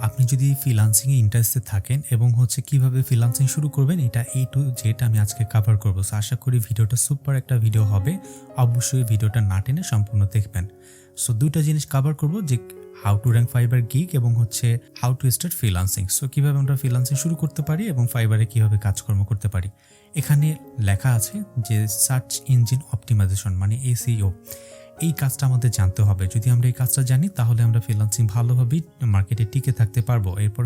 আপনি যদি ফ্রিল্যান্সিং এ ইন্টারেস্টেড থাকেন এবং কিভাবে ফ্রিল্যান্সিং শুরু করবেন এটা A to Z আমি আজকে কভার করব। সো আশা করি ভিডিওটা সুপার একটা ভিডিও হবে। অবশ্যই ভিডিওটা না টেনে সম্পূর্ণ দেখবেন। সো দুইটা জিনিস কভার করব, যে how to rank Fiverr gig এবং how to start freelancing. So কিভাবে আমরা ফ্রিল্যান্সিং শুরু করতে পারি এবং ফাইবারে কিভাবে কাজকর্ম করতে পারি। এখানে লেখা আছে যে সার্চ ইঞ্জিন অপটিমাইজেশন মানে SEO। এই কাজটা আমাদের জানতে হবে। যদি আমরা এই কাজটা জানি তাহলে আমরা ফ্রিল্যান্সিং ভালোভাবেই মার্কেটে টিকে থাকতে পারবো। এরপর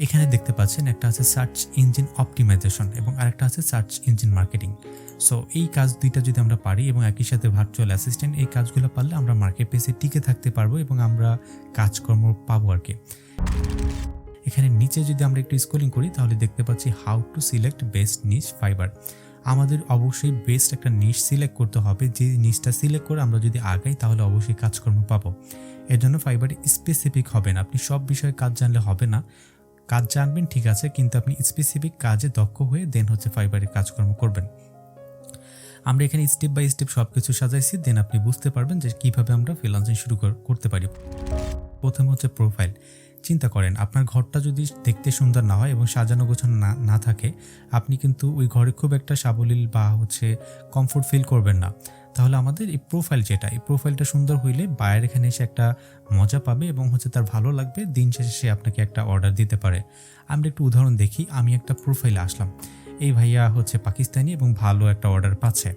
এখানে দেখতে পাচ্ছেন একটা আছে সার্চ ইঞ্জিন অপটিমাইজেশন এবং আরেকটা আছে সার্চ ইঞ্জিন মার্কেটিং। সো এই কাজ দুইটা যদি আমরা পারি এবং একই সাথে ভার্চুয়াল অ্যাসিস্ট্যান্ট, এই কাজগুলো পারলে আমরা মার্কেট প্লেসে টিকে থাকতে পারবো এবং আমরা কাজকর্ম পাবো আর কি। এখানে নিচে যদি আমরা একটু স্ক্রলিং করি তাহলে দেখতে পাচ্ছি how to select best niche fibre. আমাদের অবশ্যই বেস্ট একটা নিশ সিলেক্ট করতে হবে। যে নিশটা সিলেক্ট করে আমরা যদি আগাই তাহলে অবশ্যই কাজকর্ম পাবো। এর জন্য ফাইবারে স্পেসিফিক হবেন। আপনি সব বিষয়ে কাজ জানলে হবে না। কাজ জানবেন ঠিক আছে, কিন্তু আপনি স্পেসিফিক কাজে দক্ষ হয়ে দেন কাজবারে কাজকর্ম করবেন। আমরা এখানে স্টেপ বাই স্টেপ সবকিছু সাজাইছি, দেন আপনি বুঝতে পারবেন যে কিভাবে আমরা ফ্রিল্যান্সিং শুরু করতে পারি। প্রথম প্রোফাইল। চিন্তা করেন আপনার ঘরটা যদি দেখতে সুন্দর না হয় এবং সাজানো গোছানো না থাকে, আপনি কিন্তু ওই ঘরে খুব একটা সাবলীল বা কমফোর্ট ফিল করবেন না। তাহলে আমাদের এই প্রোফাইল এই প্রোফাইলটা সুন্দর হইলে বায়ার এখানে এসে একটা মজা পাবে এবং তার ভালো লাগবে। দিন শেষে সে আপনাকে একটা অর্ডার দিতে পারে। আমরা একটু উদাহরণ দেখি। আমি একটা প্রোফাইলে আসলাম, এই ভাইয়া পাকিস্তানি এবং ভালো একটা অর্ডার পাচ্ছে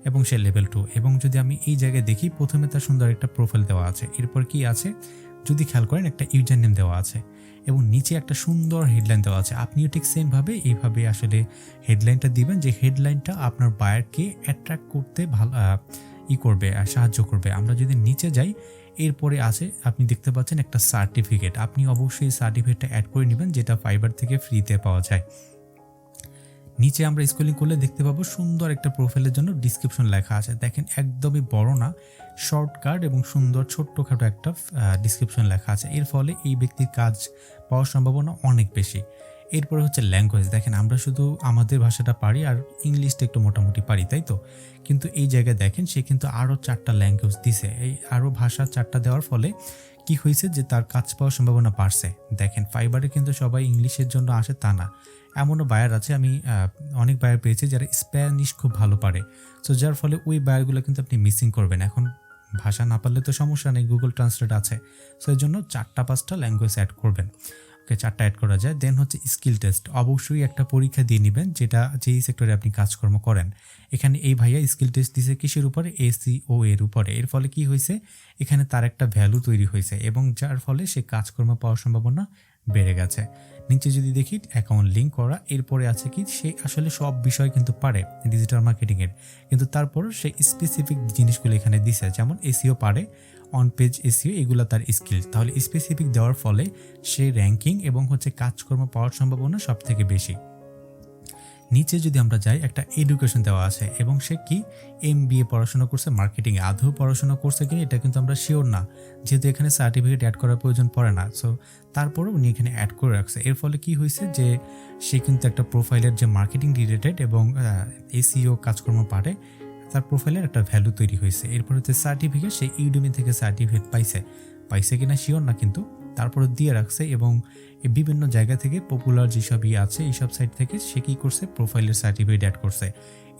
এবং সে লেভেল 2। এবং যদি আমি এই জায়গায় দেখি, প্রথমে তার সুন্দর একটা প্রোফাইল দেওয়া আছে। এরপর কি আছে যদি খেয়াল করেন, একটা ইউজার নেম দেওয়া আছে এবং নিচে একটা সুন্দর হেডলাইন দেওয়া আছে। আপনিও ঠিক সেমভাবে এইভাবে হেডলাইনটা দিবেন, যে হেডলাইনটা আপনার বায়ারকে অ্যাট্রাক্ট করতে সাহায্য করবে। আমরা যদি নিচে যাই, এরপরে আছে আপনি দেখতে পাচ্ছেন একটা সার্টিফিকেট। আপনি অবশ্যই সার্টিফিকেটটা অ্যাড করে নেবেন, যেটা ফাইবার থেকে ফ্রিতে পাওয়া যায়। নিচে আমরা স্ক্রলিং করলে দেখতে পাবো সুন্দর একটা প্রোফাইলের জন্য ডিসক্রিপশন লেখা আছে। দেখেন একদমই বড় না, শর্টকাট এবং সুন্দর ছোট্টখাটো একটা ডিসক্রিপশন লেখা আছে। এর ফলে এই ব্যক্তির কাজ পাওয়ার সম্ভাবনা অনেক বেশি। এরপরে ল্যাঙ্গুয়েজ। দেখেন আমরা শুধু আমাদের ভাষাটা পারি আর ইংলিশটা একটু মোটামুটি পারি, তাই তো? কিন্তু এই জায়গায় দেখেন সে কিন্তু আরও 4টা ল্যাঙ্গুয়েজ দিছে। এই আরও ভাষা 4টা দেওয়ার ফলে কি হয়েছে যে তার কাজ পাওয়ার সম্ভাবনা বাড়ছে। দেখেন ফাইবারে কিন্তু সবাই ইংলিশের জন্য আসে তা না। এমনও বায়ার আছে, আমি অনেক বায়ার পেয়েছি যারা স্প্যানিশ খুব ভালো পারে। সো যার ফলে ওই বায়ারগুলো কিন্তু আপনি মিসিং করবেন। এখন ভাষা না পারলে তো সমস্যা নেই, গুগল ট্রান্সলেট আছে। সো এর জন্য 4টা-5টা ল্যাঙ্গুয়েজ অ্যাড করবেন। ওকে, 4টা অ্যাড করা যায়। দেন স্কিল টেস্ট। অবশ্যই একটা পরীক্ষা দিয়ে নেবেন, যেই সেক্টরে আপনি কাজকর্ম করেন। এখানে এই ভাইয়া স্কিল টেস্ট দিছে কিসের উপরে? SEO এর উপরে। এর ফলে কি হয়েছে, এখানে তার একটা ভ্যালু তৈরি হয়েছে এবং যার ফলে সে কাজকর্ম পাওয়ার সম্ভাবনা বেড়ে গেছে। নিচে যদি দেখি অ্যাকাউন্ট লিঙ্ক করা, এরপরে আছে কি সে সব বিষয় কিন্তু পারে ডিজিটাল মার্কেটিংয়ের, কিন্তু তারপরও সে স্পেসিফিক জিনিসগুলো এখানে দিছে। যেমন SEO পারে, অন পেজ SEO, এগুলো তার স্কিল। তাহলে স্পেসিফিক দেওয়ার ফলে সে র্যাঙ্কিং এবং কাজকর্ম পাওয়ার সম্ভাবনা সব থেকে বেশি। নিচে যদি আমরা যাই, একটা এডুকেশন দেওয়া আছে এবং সে কি MBA পড়াশোনা করছে মার্কেটিংয়ে। আদৌ পড়াশোনা করছে কিনা এটা কিন্তু আমরা শিওর না, যেহেতু এখানে সার্টিফিকেট অ্যাড করার প্রয়োজন পড়ে না। সো তারপরেও উনি এখানে অ্যাড করে রাখছে। এর ফলে কি হয়েছে যে সে কিন্তু একটা প্রোফাইলের যে মার্কেটিং রিলেটেড এবং SEO কাজকর্ম পারে, তার প্রোফাইলের একটা ভ্যালু তৈরি হয়েছে। এরপর সার্টিফিকেট, সে ইউডেমি থেকে সার্টিফিকেট পাইছে কিনা শিওর না, কিন্তু তারপরে দিয়ে রাখছে এবং বিভিন্ন জায়গা থেকে পপুলার যেসব আছে এইসব সাইট থেকে সে কী করছে, প্রোফাইলের সার্টিফিকেট অ্যাড করছে।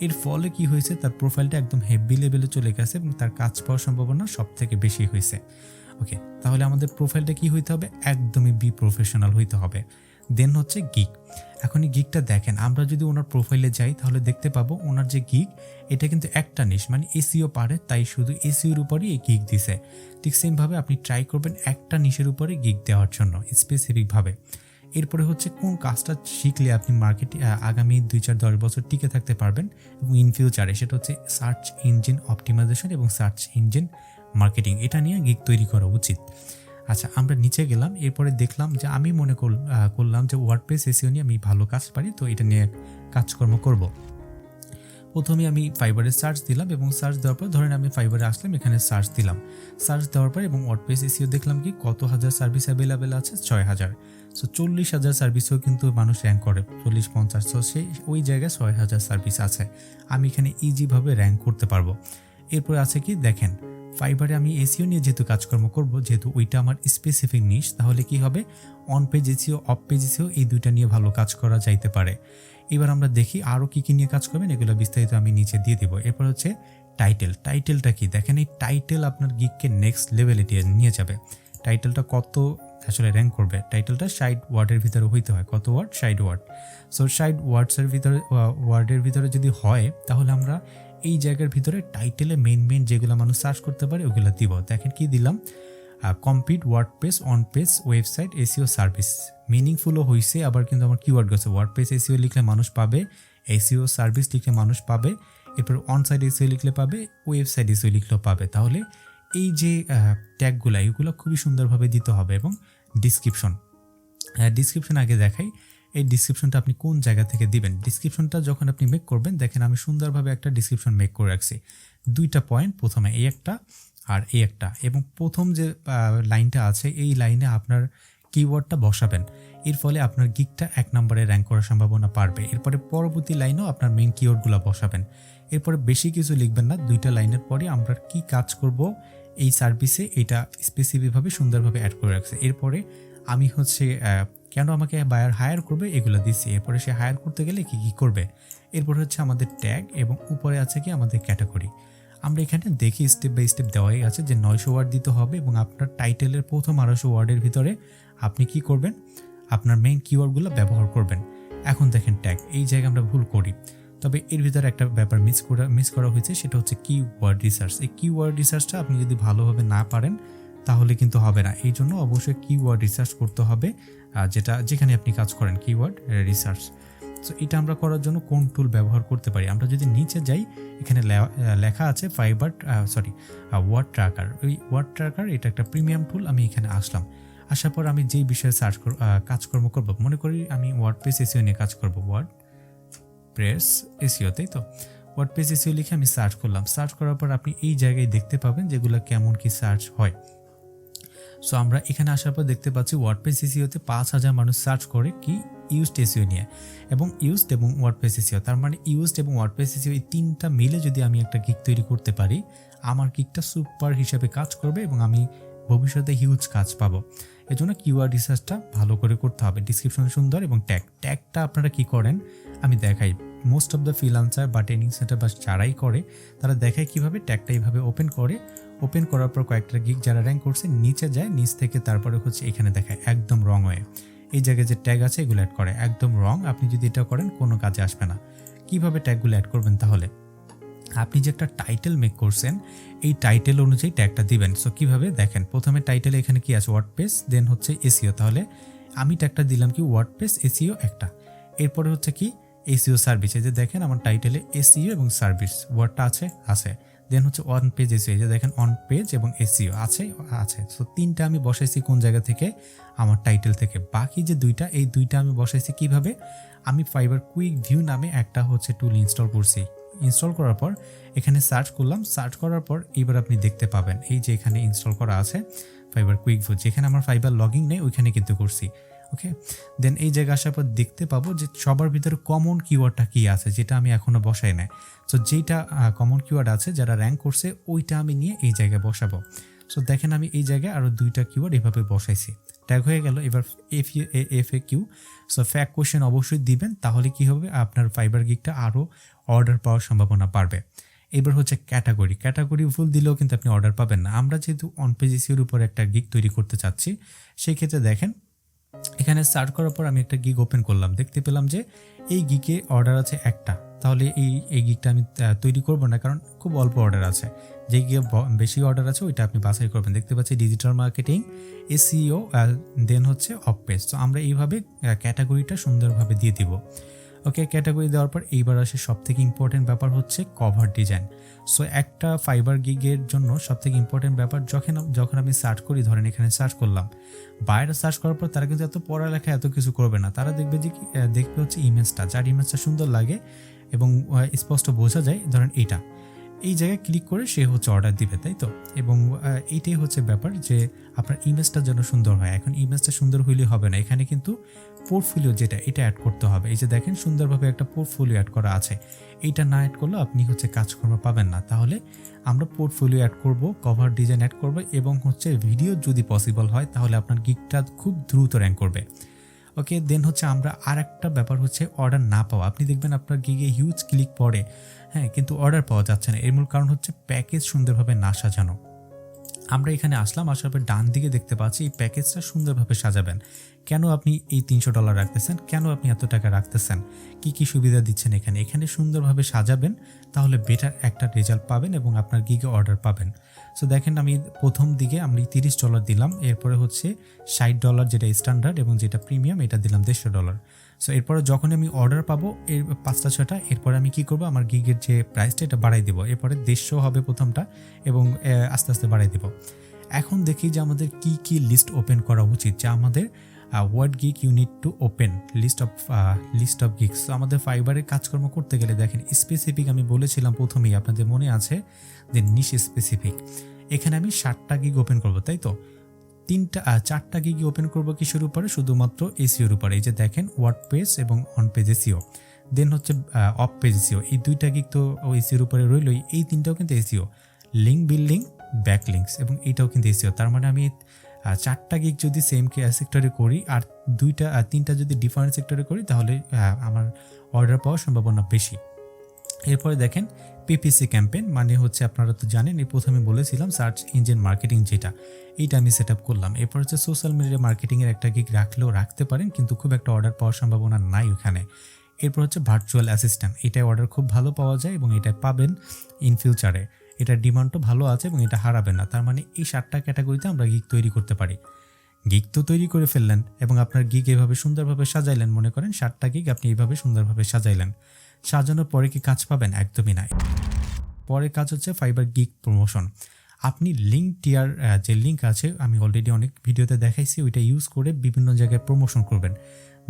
এর ফলে কি হয়েছে, তার প্রোফাইলটা একদম হেভি লেভেলে চলে গেছে এবং তার কাজ পাওয়ার সম্ভাবনা সব থেকে বেশি হয়েছে। ওকে, তাহলে আমাদের প্রোফাইলটা কি হইতে হবে? একদমই প্রফেশনাল হইতে হবে। দেন গিগ। এখন এই গিগটা দেখেন, আমরা যদি ওনার প্রোফাইলে যাই তাহলে দেখতে পাবো ওনার যে গিগ, এটা কিন্তু একটা নিশ, মানে SEO পারে, তাই শুধু SEOর উপরই এই গিগ দিছে। ঠিক সেমভাবে আপনি ট্রাই করবেন একটা নিশের উপরে গিগ দেওয়ার জন্য স্পেসিফিকভাবে। এরপরে কোন কাজটা শিখলে আপনি মার্কেটে আগামী 2-4-10 বছর টিকে থাকতে পারবেন এবং ইন ফিউচারে, সেটা সার্চ ইঞ্জিন অপটিমাইজেশন এবং সার্চ ইঞ্জিন মার্কেটিং। এটা নিয়ে গিগ তৈরি করা উচিত। আচ্ছা, আমরা নিচে গেলাম। এরপরে দেখলাম যে আমি মনে করলাম যে ওয়ার্ডপ্রেস SEO নিয়ে আমি ভালো কাজ পারি, তো এটা নিয়ে কাজকর্ম করব। প্রথমে আমি ফাইবারে সার্চ দিলাম এবং সার্চ দেওয়ার পর ধরেন আমি ফাইবারে আসলাম, এখানে সার্চ দিলাম। সার্চ দেওয়ার পর এবং ওয়ার্ডপ্রেস SEO দেখলাম কি কত হাজার সার্ভিস অ্যাভেলেবেল আছে, 6000। সো 40,000 সার্ভিসেও কিন্তু মানুষ র্যাঙ্ক করে, 40-50। সো ওই জায়গায় 6000 সার্ভিস আছে, আমি এখানে ইজিভাবে র্যাঙ্ক করতে পারবো। এরপরে আছে কি দেখেন ফাইবারে আমি এসইও নিয়ে যেহেতু কাজকর্ম করব, যেহেতু ওইটা আমার স্পেসিফিক নিশ, তাহলে কি হবে on page SEO of page SEO এই দুইটা নিয়ে ভালো কাজ করা যাইতে পারে। এবার আমরা দেখি আরও কী নিয়ে কাজ করবেন, এগুলো বিস্তারিত আমি নিচে দিয়ে দিব। এরপর হচ্ছে টাইটেলটা কি দেখেন, এই টাইটেল আপনার গিগকে নেক্সট লেভেলে নিয়ে যাবে। টাইটেলটা কত আসলে র্যাঙ্ক করবে, টাইটেলটা 60 ওয়ার্ডের ভিতরে হইতে হয়। কত ওয়ার্ড? 60 ওয়ার্ড। সো 60 ওয়ার্ডের ভিতরে যদি হয়, তাহলে আমরা এই জায়গার ভিতরে টাইটেলে মেইন যেগুলো মানুষ সার্চ করতে পারে ওগুলো দিব। দেখেন কি দিলাম, complete WordPress on page website SEO service. মিনিংফুলও হয়েছে, আবার কিন্তু আমার কিওয়ার্ড গেছে। ওয়ার্ডপ্রেস এসইও লিখলে মানুষ পাবে, এসইও সার্ভিস লিখলে মানুষ পাবে, এরপর অনসাইট এসইও লিখলে পাবে, ওয়েবসাইট এসইও লিখলেও পাবে। তাহলে এই যে ট্যাগগুলো এগুলো খুবই সুন্দরভাবে দিতে হবে। এবং ডিসক্রিপশন আগে দেখাই, এই ডিসক্রিপশনটা আপনি কোন জায়গা থেকে দিবেন। ডিসক্রিপশনটা যখন আপনি মেক করবেন, দেখেন আমি সুন্দরভাবে একটা ডিসক্রিপশন মেক করে রাখছি। 2টা পয়েন্ট, প্রথমে এই একটা আর এই একটা, এবং প্রথম যে লাইনটা আছে এই লাইনে আপনার কিওয়ার্ডটা বসাবেন। এর ফলে আপনার গিগটা 1 নম্বরে র্যাঙ্ক করার সম্ভাবনা পারবে। এরপরে পরবর্তী লাইনেও আপনার মেইন কিওয়ার্ডগুলো বসাবেন। এরপরে বেশি কিছু লিখবেন না, 2টা লাইনের পরে আমরা কি কাজ করব এই সার্ভিসে এটা স্পেসিফিকভাবে সুন্দরভাবে অ্যাড করে রাখছে। এরপরে আমি হচ্ছে কেন আমাকে বায়ার হায়ার করবে এগুলো দিচ্ছি। এরপরে সে হায়ার করতে গেলে কি করবে, এরপর হচ্ছে আমাদের ট্যাগ, এবং উপরে আছে কি আমাদের ক্যাটাগরি। আমরা এখানে দেখি স্টেপ বাই স্টেপ দেওয়াই আছে যে 900 ওয়ার্ড দিতে হবে, এবং আপনার টাইটেলের প্রথম 250 ওয়ার্ডের ভিতরে আপনি কি করবেন, আপনার মেইন কিওয়ার্ডগুলো ব্যবহার করবেন। এখন দেখেন ট্যাগ, এই জায়গায় আমরা ভুল করি, তবে এর ভিতরে একটা ব্যাপার মিস করা হয়েছে, সেটা হচ্ছে কিওয়ার্ড রিসার্চ। এই কিওয়ার্ড রিসার্চটা আপনি যদি ভালোভাবে না পারেন তাহলে কিন্তু হবে না। এই জন্য অবশ্যই কিওয়ার্ড রিসার্চ করতে হবে, যেখানে আপনি কাজ করেন, কিওয়ার্ড রিসার্চ। সো এটা আমরা করার জন্য কোন টুল ব্যবহার করতে পারি, আমরা যদি নিচে যাই, এখানে লেখা আছে ওয়ার্ড ট্র্যাকার। ওই ওয়ার্ড ট্র্যাকার এটা একটা প্রিমিয়াম টুল। আমি এখানে আসলাম, আসার পর আমি যেই বিষয়ে কাজকর্ম করব, মনে করি আমি ওয়ার্ডপ্রেস এসইও নিয়ে কাজ করব, ওয়ার্ডপ্রেস এসইও, তাই তো। ওয়ার্ডপ্রেস এসইও লিখে আমি সার্চ করলাম। সার্চ করার পর আপনি এই জায়গায় দেখতে পাবেন যেগুলো কেমন কি সার্চ হয়। সো আমরা এখানে আসার পর দেখতে পাচ্ছি ওয়ার্ডপ্রেস এসইওতে 5000 মানুষ সার্চ করে কি ইউজড এসইও নিয়ে, এবং ইউজড এবং ওয়ার্ডপ্রেস এসইও। তার মানে ইউজড এবং ওয়ার্ডপ্রেস এসইও এই 3টা মিলে যদি আমি একটা গিগ তৈরি করতে পারি, আমার গিগটা সুপার হিসাবে কাজ করবে এবং আমি ভবিষ্যতে হিউজ কাজ পাবো। এজন্য কিওয়ার্ড রিসার্চটা ভালো করে করতে হবে। ডিসক্রিপশন সুন্দর, এবং ট্যাগটা আপনারা কি করেন আমি দেখাই। মোস্ট অফ দ্য ফ্রিল্যান্সার বা ট্রেনিং সেন্টার বা যারাই করে তারা দেখায় কিভাবে ট্যাগটা এইভাবে ওপেন করার পর কয়েকটা গিগ যারা র্যাঙ্ক করছে নিচে যায়, নিচ থেকে তারপরে হচ্ছে এখানে দেখায় একদম রং হয়ে এই জায়গায় যে ট্যাগ আছে এগুলো অ্যাড করে একদম রং। আপনি যদি এটা করেন কোনো কাজে আসবে না। কিভাবে ট্যাগগুলো অ্যাড করবেন, তাহলে আপনি যে একটা টাইটেল মেক করছেন এই টাইটেল অনুযায়ী ট্যাগটা দিবেন। সো কিভাবে দেখেন, প্রথমে টাইটেলে এখানে কি আছে ওয়ার্ডপ্রেস, দেন হচ্ছে এসইও। তাহলে আমি ট্যাগটা দিলাম কি ওয়ার্ডপ্রেস এসইও একটা, এরপরে হচ্ছে কি এসইও সার্ভিস। এই যে দেখেন আমার টাইটেলে এসইও এবং সার্ভিস ওয়ার্ডটা আছে। দেন হচ্ছে অন পেজ এসইও, এই যে দেখেন অন পেজ এবং এসইও আছে। সো 3টা আমি বসাইছি কোন জায়গা থেকে, আমার টাইটেল থেকে। বাকি যে 2টা, এই 2টা আমি বসাইছি কিভাবে, আমি ফাইবার কুইক ভিউ নামে একটা হচ্ছে টুল ইনস্টল করছি। ইনস্টল করার পর এখানে সার্চ করলাম, সার্চ করার পর এবার আপনি দেখতে পাবেন এই যে এখানে ইনস্টল করা আছে ফাইবার কুইক ভিউ। যেখানে আমার ফাইবার লগইন নেই ওইখানে কিন্তু করছি। ওকে, দেন এই জায়গায় আসার পর দেখতে পাবো যে সবার ভিতরে কমন কিওয়ার্ডটা কি আছে, যেটা আমি এখনো বসাই নাই। সো যেটা কমন কিওয়ার্ড আছে যারা র্যাঙ্ক করছে ওইটা আমি নিয়ে এই জায়গায় বসাবো। সো দেখেন আমি এই জায়গায় আরও 2টা কিওয়ার্ড এভাবে বসাইছি। ট্যাগ হয়ে গেল। এবার FAQ, সো ফ্যাক্ট কোশ্চেন অবশ্যই দিবেন, তাহলে কি হবে আপনার ফাইবার গিগটা আরও অর্ডার পাওয়ার সম্ভাবনা বাড়বে। এবার হচ্ছে ক্যাটাগরি ভুল দিলেও কিন্তু আপনি অর্ডার পাবেন না। আমরা যেহেতু অন পেজ এসইওর উপর একটা গিগ তৈরি করতে চাচ্ছি, সেই ক্ষেত্রে দেখেন এখানে সার্চ করার পর আমি একটা গিগ ওপেন করলাম, দেখতে পেলাম যে এই গিগে অর্ডার আছে একটা। তাহলে এই গিগটা আমি তৈরি করব না, কারণ খুব অল্প অর্ডার আছে। যে গিগে বেশি অর্ডার আছে ওইটা আপনি বাছাই করবেন। দেখতে পাচ্ছি ডিজিটাল মার্কেটিং, এসইও, দেন হচ্ছে অফ পেজ। তো আমরা এইভাবে ক্যাটাগরিটা সুন্দরভাবে দিয়ে দিব। ওকে, ক্যাটাগরি দেওয়ার পর এইবার আসে সবথেকে ইম্পর্টেন্ট ব্যাপার হচ্ছে কভার ডিজাইন। সো একটা ফাইবার গিগের জন্য সবথেকে ইম্পর্টেন্ট ব্যাপার, যখন আমি সার্চ করি, ধরেন এখানে সার্চ করলাম, বাইরে সার্চ করার পর তারা কিন্তু এত পড়ালেখা এত কিছু করবে না। তারা দেখবে হচ্ছে ইমেজটা, যার ইমেজটা সুন্দর লাগে এবং স্পষ্ট বোঝা যায়, ধরেন এই জায়গায় ক্লিক করে সে হচ্ছে অর্ডার দিবে, তাই তো। এবং এইটাই হচ্ছে ব্যাপার যে আপনার ইমেজটা যেন সুন্দর হয়। এখন ইমেজটা সুন্দর হইলে হবে না, এখানে কিন্তু পোর্টফোলিও যেটা এটা অ্যাড করতে হবে। এই যে দেখেন সুন্দরভাবে একটা পোর্টফোলিও অ্যাড করা আছে, এইটা না অ্যাড করলে আপনি হচ্ছে কাজকর্ম পাবেন না। তাহলে আমরা পোর্টফোলিও অ্যাড করব, কভার ডিজাইন অ্যাড করব এবং হচ্ছে ভিডিও যদি পসিবল হয় তাহলে আপনার গিগটা খুব দ্রুত র্যাঙ্ক করবে। ওকে, দেন হচ্ছে আমরা আর একটা ব্যাপার হচ্ছে অর্ডার না পাওয়া। আপনি দেখবেন আপনার গিগে হিউজ ক্লিক পড়ে, হ্যাঁ, কিন্তু অর্ডার পাওয়া যাচ্ছে না। এর মূল কারণ হচ্ছে প্যাকেজ সুন্দরভাবে না সাজানো। আমরা এখানে আসার পর ডান দিকে দেখতে পাচ্ছি এই প্যাকেজটা সুন্দরভাবে সাজাবেন। কেন আপনি এই $300 রাখতেছেন, কেন আপনি এত টাকা রাখতেছেন, কি কি সুবিধা দিচ্ছেন এখানে সুন্দরভাবে সাজাবেন, তাহলে বেটার একটা রেজাল্ট পাবেন এবং আপনার গিগে অর্ডার পাবেন। সো দেখেন আমি প্রথম দিকে আমি $30 দিলাম, এরপরে হচ্ছে $60 যেটা স্ট্যান্ডার্ড এবং যেটা প্রিমিয়াম এটা দিলাম $150। সো এরপরে যখন আমি অর্ডার পাবো এর 5-6টা, এরপরে আমি কি করব, আমার গিগের যে প্রাইসটা এটা বাড়াই দেবো। এরপরে 150 হবে প্রথমটা এবং আস্তে আস্তে বাড়াই দেবো। এখন দেখি যে আমাদের কি কি লিস্ট ওপেন করা উচিত, যা আমাদের what gig you need to open list of gigs. আমাদের ফাইবারের কাজকর্ম করতে গেলে দেখেন স্পেসিফিক আমি বলেছিলাম প্রথমেই, আপনাদের মনে আছে যে নিশ স্পেসিফিক। এখানে আমি 60টা গিগ ওপেন করবো, তাই তো 4টা গিগ ওপেন করবো কিসের উপরে, শুধুমাত্র এসিওর উপরে। এই যে দেখেন ওয়ার্ড পেজ এবং অন পেজ এসিও, দেন হচ্ছে অফ পেজ এসিও। এই 2টা গিগ তো এসিওর উপরে রইলই, এই 3টাও কিন্তু এসিও। লিঙ্ক বিল্ডিং, ব্যাকলিঙ্কস এবং এইটাও কিন্তু এসিও। তার মানে আমি 4টা গিগ যদি সেম সেক্টরে করি আর 3টা যদি ডিফারেন্ট সেক্টরে করি তাহলে আমার অর্ডার পাওয়ার সম্ভাবনা বেশি। এরপরে দেখেন পিপিসি ক্যাম্পেইন, মানে হচ্ছে আপনারা তো জানেন এই প্রথমে বলেছিলাম সার্চ ইঞ্জিন মার্কেটিং, যেটা এইটা আমি সেট আপ করলাম। এরপর হচ্ছে সোশ্যাল মিডিয়া মার্কেটিংয়ের একটা গিগ রাখতে পারেন, কিন্তু খুব একটা অর্ডার পাওয়ার সম্ভাবনা নাই ওখানে। এরপর হচ্ছে ভার্চুয়াল অ্যাসিস্ট্যান্ট, এটাই অর্ডার খুব ভালো পাওয়া যায় এবং এটা পাবেন ইন ফিউচারে। এটার ডিমান্ডও ভালো আছে এবং এটা হারাবে না। তার মানে এই 7টা ক্যাটাগরিতে আমরা গিগ তৈরি করতে পারি। গিগ তো তৈরি করে ফেললেন এবং আপনার গিগ এভাবে সুন্দরভাবে সাজাইলেন, মনে করেন 7টা গিগ আপনি এইভাবে সুন্দরভাবে সাজাইলেন। সাজানোর পরে কি কাজ পাবেন? একদমই নাই। পরের কাজ হচ্ছে ফাইবার গিগ প্রমোশন। আপনি লিঙ্ক টিয়ার যে লিঙ্ক আছে, আমি অলরেডি অনেক ভিডিওতে দেখাইছি, ওইটা ইউজ করে বিভিন্ন জায়গায় প্রমোশন করবেন।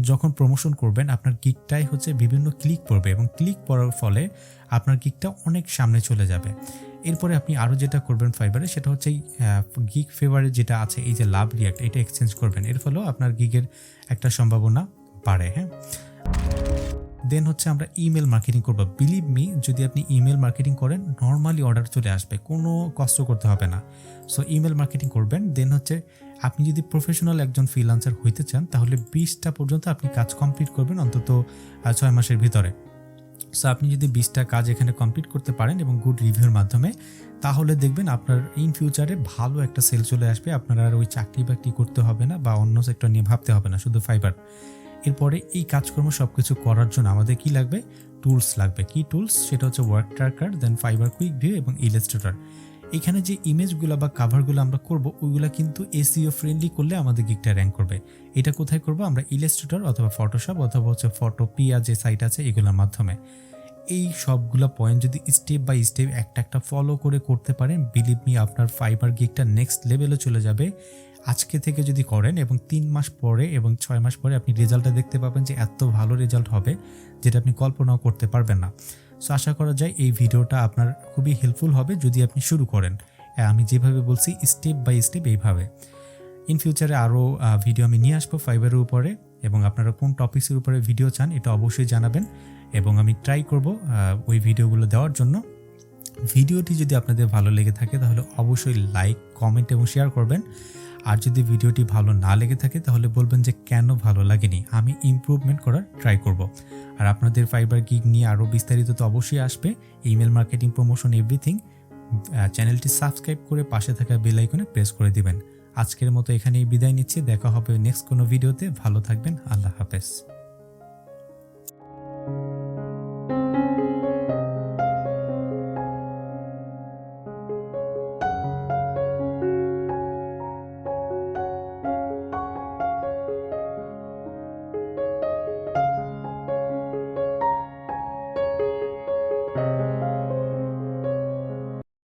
যখন প্রমোশন করবেন আপনার গিগটাই হচ্ছে বিভিন্ন ক্লিক পড়বে এবং ক্লিক পড়ার ফলে আপনার গিগটা অনেক সামনে চলে যাবে। এরপরে আপনি আরও যেটা করবেন ফাইবারে, সেটা হচ্ছে গিগ ফেভারে যেটা আছে এই যে লাভ রিয়াক্ট, এটা এক্সচেঞ্জ করবেন। এর ফলেও আপনার গিগের একটা সম্ভাবনা বাড়ে। হ্যাঁ, দেন হচ্ছে আমরা ইমেল মার্কেটিং করবো। বিলিভ মি, যদি আপনি ইমেল মার্কেটিং করেন নর্মালি অর্ডার চলে আসবে, কোনো কষ্ট করতে হবে না। সো ইমেল মার্কেটিং করবেন। দেন হচ্ছে আপনি যদি প্রফেশনাল একজন ফ্রিল্যান্সার হইতে চান তাহলে 20টা পর্যন্ত আপনি কাজ কমপ্লিট করবেন অন্তত 6 মাসের ভিতরে। সো আপনি যদি 20টা কাজ এখানে কমপ্লিট করতে পারেন এবং গুড রিভিউর মাধ্যমে, তাহলে দেখবেন আপনার ইন ফিউচারে ভালো একটা সেল চলে আসবে। আপনার আর ওই চাকরি বাকরি করতে হবে না বা অন্য সেক্টর নিয়ে ভাবতে হবে না, শুধু ফাইবার। এরপরে এই কাজকর্ম সব কিছু করার জন্য আমাদের কি লাগবে? টুলস লাগবে। কি টুলস? সেটা হচ্ছে ওয়ার্ক ট্র্যাকার, দেন ফাইবার কুইক ভিউ এবং ইলাস্ট্রেটর। এখানে যে ইমেজগুলো বা কাভারগুলো আমরা করব ওইগুলো কিন্তু এসইও ফ্রেন্ডলি করলে আমাদের গিগটা র্যাঙ্ক করবে। এটা কোথায় করব? আমরা ইলাস্ট্রেটর অথবা ফটোশপ অথবা হচ্ছে ফটোপিয়া যে সাইট আছে এগুলোর মাধ্যমে। এই সবগুলো পয়েন্ট যদি স্টেপ বাই স্টেপ একটা ফলো করে করতে পারেন, বিলিভ মি আপনার ফাইবার গিগটা নেক্সট লেভেলে চলে যাবে। আজকে থেকে যদি করেন এবং 3 মাস পরে এবং 6 মাস পরে আপনি রেজাল্টটা দেখতে পাবেন যে এত ভালো রেজাল্ট হবে যেটা আপনি কল্পনাও করতে পারবেন না। সো আশা করা যায় এই ভিডিওটা আপনার খুবই হেল্পফুল হবে যদি আপনি শুরু করেন। আমি যেভাবে বলছি স্টেপ বাই স্টেপ এইভাবে। ইন ফিউচারে আরও ভিডিও আমি নিয়ে আসবো ফাইবারের উপরে, এবং আপনারা কোন টপিক্সের উপরে ভিডিও চান এটা অবশ্যই জানাবেন এবং আমি ট্রাই করব ওই ভিডিওগুলো দেওয়ার জন্য। ভিডিওটি যদি আপনাদের ভালো লেগে থাকে তাহলে অবশ্যই লাইক, কমেন্ট এবং শেয়ার করবেন। আর যদি ভিডিওটি ভালো না লেগে থাকে তাহলে বলবেন যে কেন ভালো লাগেনি, আমি ইমপ্রুভমেন্ট করার ট্রাই করব। আর আপনাদের ফাইবার গিগ নিয়ে আরও বিস্তারিত তো অবশ্যই আসবে, ইমেল মার্কেটিং, প্রমোশন, এভরিথিং। চ্যানেলটি সাবস্ক্রাইব করে পাশে থাকা বেল আইকনে প্রেস করে দিবেন। আজকের মতো এখানেই বিদায় নিচ্ছি, দেখা হবে নেক্সট কোনো ভিডিওতে। ভালো থাকবেন, আল্লাহ হাফেজ।